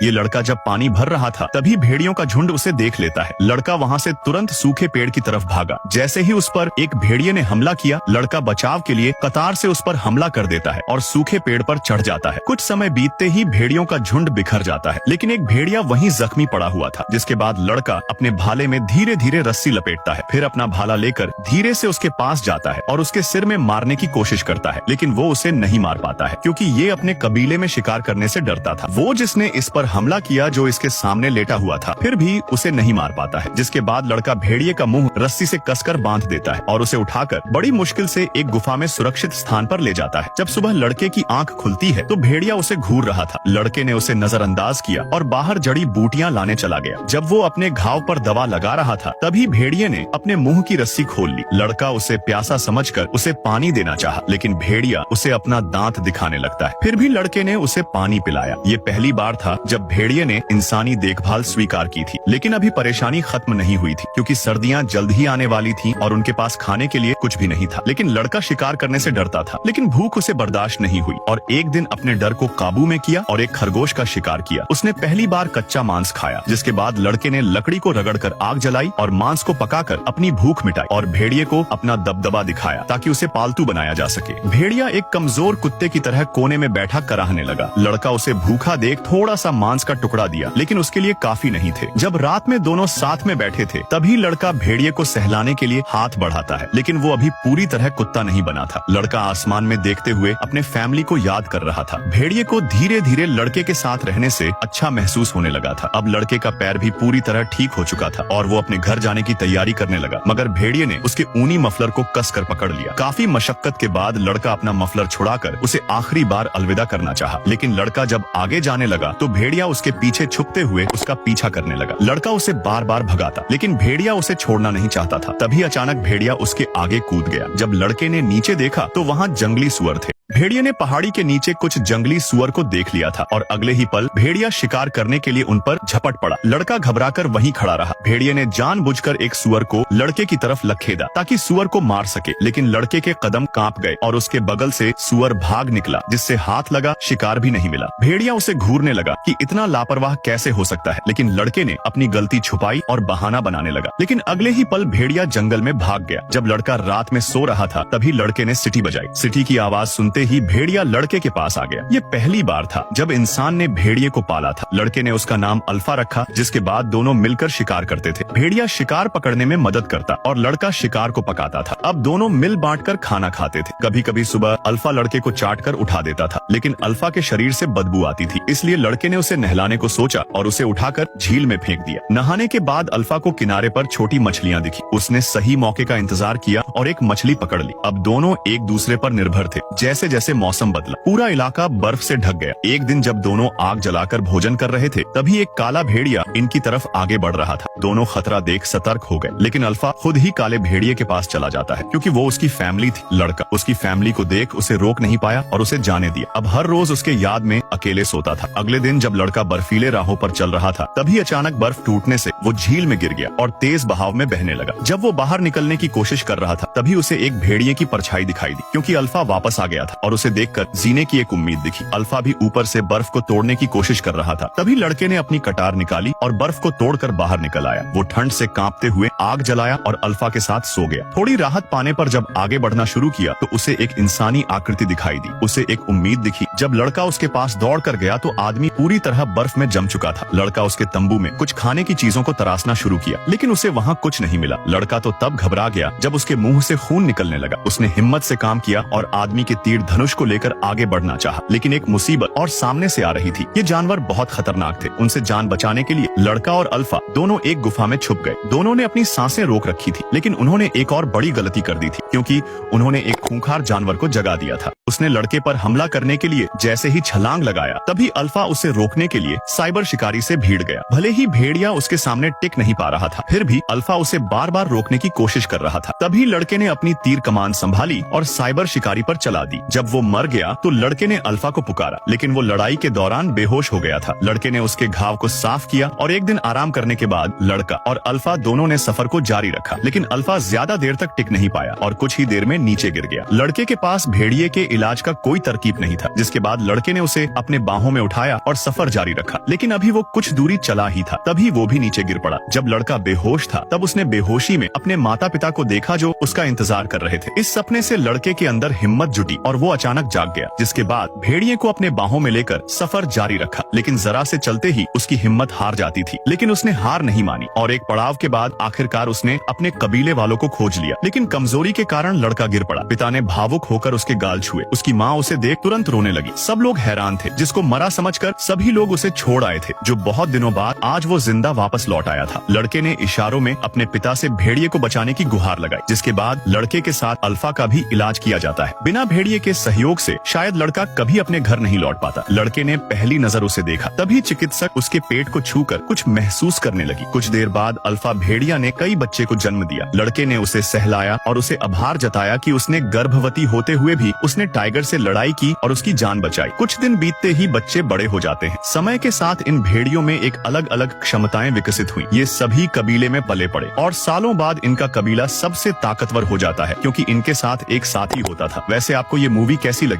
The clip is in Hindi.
ये लड़का जब पानी भर रहा था तभी भेड़ियों का झुंड उसे देख लेता है। लड़का वहाँ से तुरंत सूखे पेड़ की तरफ भागा। जैसे ही उस पर एक भेड़िए ने हमला किया, लड़का बचाव के लिए कतार से उस पर हमला कर देता है और सूखे पेड़ पर चढ़ जाता है। कुछ समय बीतते ही भेड़ियों का झुंड बिखर जाता है, लेकिन एक भेड़िया वहीं जख्मी पड़ा हुआ था। जिसके बाद लड़का अपने भाले में धीरे धीरे रस्सी लपेटता है, फिर अपना भाला लेकर धीरे से उसके पास जाता है और उसके सिर में मारने की कोशिश करता है, लेकिन वो उसे नहीं मार पाता है क्योंकि ये अपने कबीले में शिकार करने से डरता था। वो जिसने इस पर हमला किया जो इसके सामने लेटा हुआ था, फिर भी उसे नहीं मार पाता है। जिसके बाद लड़का भेड़िए का मुंह रस्सी से कसकर बांध देता है और उसे उठाकर बड़ी मुश्किल से एक गुफा में सुरक्षित स्थान पर ले जाता है। जब सुबह लड़के की आंख खुलती है तो भेड़िया उसे घूर रहा था। लड़के ने उसे नजरअंदाज किया और बाहर जड़ी बूटियां लाने चला गया। जब वो अपने घाव पर दवा लगा रहा था तभी भेड़िए ने अपने मुंह की रस्सी खोल ली। लड़का उसे प्यासा समझकर उसे पानी देना चाहा, लेकिन भेड़िया उसे अपना दांत दिखाने लगता है। फिर भी लड़के ने उसे पानी पिलाया। ये पहली बार था जब भेड़िए ने इंसानी देखभाल स्वीकार की थी, लेकिन अभी परेशानी खत्म नहीं हुई थी क्योंकि सर्दियां जल्द ही आने वाली थी और उनके पास खाने के लिए कुछ भी नहीं था। लेकिन लड़का शिकार करने से डरता था, लेकिन भूख उसे बर्दाश्त नहीं हुई और एक दिन अपने डर को काबू में किया और एक खरगोश का शिकार किया। उसने पहली बार कच्चा मांस खाया, जिसके बाद लड़के ने लकड़ी को रगड़कर आग जलाई और मांस को पकाकर अपनी भूख मिटाई और भेड़िए को अपना दबदबा दिखाया ताकि उसे पालतू बनाया जा सके। भेड़िया एक कमजोर कुत्ते की तरह कोने में बैठा कराहने लगा। लड़का उसे भूखा देख थोड़ा सा मांस का टुकड़ा दिया, लेकिन उसके लिए काफी नहीं थे। जब रात में दोनों साथ में बैठे थे तभी लड़का भेड़िए को सहलाने के लिए हाथ बढ़ाता है, लेकिन वो अभी पूरी तरह कुत्ता नहीं बना था। लड़का आसमान में देखते हुए अपने फैमिली को याद कर रहा था। भेड़िए को धीरे धीरे लड़के के साथ रहने से अच्छा महसूस होने लगा था। अब लड़के का पैर भी पूरी तरह ठीक हो चुका था और वो अपने घर जाने की तैयारी करने लगा, मगर भेड़िए ने उसके ऊनी मफलर को कसकर पकड़ लिया। काफी मशक्कत के बाद लड़का अपना मफलर छुड़ाकर उसे आखिरी बार अलविदा करना चाहा, लेकिन लड़का जब आगे जाने लगा तो भेड़िया उसके पीछे छुपते हुए उसका पीछा करने लगा। लड़का उसे बार बार भगाता, लेकिन भेड़िया उसे छोड़ना नहीं चाहता था। तभी अचानक भेड़िया उसके आगे कूद गया। जब लड़के ने नीचे देखा तो वहाँ जंगली सुअर थे। भेड़िए ने पहाड़ी के नीचे कुछ जंगली सुअर को देख लिया था और अगले ही पल भेड़िया शिकार करने के लिए उन पर झपट पड़ा। लड़का घबराकर वहीं खड़ा रहा। भेड़िए ने जानबूझकर एक सुअर को लड़के की तरफ लखेदा ताकि सुअर को मार सके, लेकिन लड़के के कदम कांप गए और उसके बगल से सुअर भाग निकला, जिससे हाथ लगा शिकार भी नहीं मिला। भेड़िया उसे घूरने लगा कि इतना लापरवाह कैसे हो सकता है, लेकिन लड़के ने अपनी गलती छुपाई और बहाना बनाने लगा। लेकिन अगले ही पल भेड़िया जंगल में भाग गया। जब लड़का रात में सो रहा था तभी लड़के ने सीटी बजाई। सीटी की आवाज सुनते ही भेड़िया लड़के के पास आ गया। ये पहली बार था जब इंसान ने भेड़िए को पाला था। लड़के ने उसका नाम अल्फा रखा, जिसके बाद दोनों मिलकर शिकार करते थे। भेड़िया शिकार पकड़ने में मदद करता और लड़का शिकार को पकाता था। अब दोनों मिल बांटकर खाना खाते थे। कभी कभी सुबह अल्फा लड़के को चाट कर उठा देता था, लेकिन अल्फा के शरीर से बदबू आती थी, इसलिए लड़के ने उसे नहलाने को सोचा और उसे उठाकर झील में फेंक दिया। नहाने के बाद अल्फा को किनारे पर छोटी मछलियां दिखी। उसने सही मौके का इंतजार किया और एक मछली पकड़ ली। अब दोनों एक दूसरे पर निर्भर थे। जैसे जैसे मौसम बदला, पूरा इलाका बर्फ से ढक गया। एक दिन जब दोनों आग जलाकर भोजन कर रहे थे तभी एक काला भेड़िया इनकी तरफ आगे बढ़ रहा था। दोनों खतरा देख सतर्क हो गए, लेकिन अल्फा खुद ही काले भेड़िए के पास चला जाता है क्योंकि वो उसकी फैमिली थी। लड़का उसकी फैमिली को देख उसे रोक नहीं पाया और उसे जाने दिया। अब हर रोज उसके याद में अकेले सोता था। अगले दिन जब लड़का बर्फीले राहों पर चल रहा था तभी अचानक बर्फ टूटने से वो झील में गिर गया और तेज बहाव में बहने लगा। जब वो बाहर निकलने की कोशिश कर रहा था तभी उसे एक भेड़िए की परछाई दिखाई दी, क्योंकि अल्फा वापस आ गया था और उसे देखकर जीने की एक उम्मीद दिखी। अल्फा भी ऊपर से बर्फ को तोड़ने की कोशिश कर रहा था। तभी लड़के ने अपनी कटार निकाली और बर्फ को तोड़कर बाहर निकल आया। वो ठंड से कांपते हुए आग जलाया और अल्फा के साथ सो गया। थोड़ी राहत पाने पर जब आगे बढ़ना शुरू किया तो उसे एक इंसानी आकृति दिखाई दी। उसे एक उम्मीद दिखी। जब लड़का उसके पास दौड़ कर गया तो आदमी पूरी तरह बर्फ में जम चुका था। लड़का उसके तंबू में कुछ खाने की चीजों को तराशना शुरू किया, लेकिन उसे वहाँ कुछ नहीं मिला। लड़का तो तब घबरा गया जब उसके मुंह से खून निकलने लगा। उसने हिम्मत से काम किया और आदमी के तीर धनुष को लेकर आगे बढ़ना चाहा, लेकिन एक मुसीबत और सामने से आ रही थी। ये जानवर बहुत खतरनाक थे। उनसे जान बचाने के लिए लड़का और अल्फा दोनों एक गुफा में छुप गए। दोनों ने अपनी सांसें रोक रखी थी, लेकिन उन्होंने एक और बड़ी गलती कर दी थी, क्योंकि उन्होंने एक खूंखार जानवर को जगा दिया था। उसने लड़के पर हमला करने के लिए जैसे ही छलांग लगाया तभी अल्फा उसे रोकने के लिए साइबर शिकारी से भीड़ गया। भले ही भेड़िया उसके सामने टिक नहीं पा रहा था, फिर भी अल्फा उसे बार बार रोकने की कोशिश कर रहा था। तभी लड़के ने अपनी तीर कमान संभाली और साइबर शिकारी पर चला दी। जब वो मर गया तो लड़के ने अल्फा को पुकारा, लेकिन वो लड़ाई के दौरान बेहोश हो गया था। लड़के ने उसके घाव को साफ किया और एक दिन आराम करने के बाद लड़का और अल्फा दोनों ने सफर को जारी रखा, लेकिन अल्फा ज्यादा देर तक टिक नहीं पाया और कुछ ही देर में नीचे गिर गया। लड़के के पास भेड़िए के इलाज का कोई तरकीब नहीं था, जिसके बाद लड़के ने उसे अपने बाहों में उठाया और सफर जारी रखा। लेकिन अभी वो कुछ दूरी चला ही था, तभी वो भी नीचे गिर पड़ा। जब लड़का बेहोश था तब उसने बेहोशी में अपने माता पिता को देखा जो उसका इंतजार कर रहे थे। इस सपने से लड़के के अंदर हिम्मत जुटी और वो अचानक जाग गया, जिसके बाद भेड़िए को अपने बाहों में लेकर सफर जारी रखा। लेकिन जरा से चलते ही उसकी हिम्मत हार जाती थी, लेकिन उसने हार नहीं मानी और एक पड़ाव के बाद आखिरकार उसने अपने कबीले वालों को खोज लिया। लेकिन कमजोरी के कारण लड़का गिर पड़ा। पिता ने भावुक होकर उसके गाल छुए। उसकी माँ उसे देख तुरंत रोने लगी। सब लोग हैरान थे। जिसको मरा समझकर सभी लोग उसे छोड़ आए थे, जो बहुत दिनों बाद आज वो जिंदा वापस लौट आया था। लड़के ने इशारों में अपने पिता से भेड़िए को बचाने की गुहार लगाई, जिसके बाद लड़के के साथ अल्फा का भी इलाज किया जाता है। बिना भेड़िए के सहयोग से शायद लड़का कभी अपने घर नहीं लौट पाता। लड़के ने पहली नजर उसे देखा, तभी चिकित्सक उसके पेट को छूकर कुछ महसूस करने लगी। कुछ देर बाद अल्फा भेड़िया ने कई बच्चे को जन्म दिया। लड़के ने उसे सहलाया और उसे आभार जताया कि उसने गर्भवती होते हुए भी उसने टाइगर से लड़ाई की और उसकी जान बचाई। कुछ दिन बीतते ही बच्चे बड़े हो जाते हैं। समय के साथ इन भेड़ियों में एक अलग अलग क्षमताएं विकसित हुई। ये सभी कबीले में पले पड़े और सालों बाद इनका कबीला सबसे ताकतवर हो जाता है, क्योंकि इनके साथ एक साथी होता था। वैसे आपको ये मूवी कैसी लगी?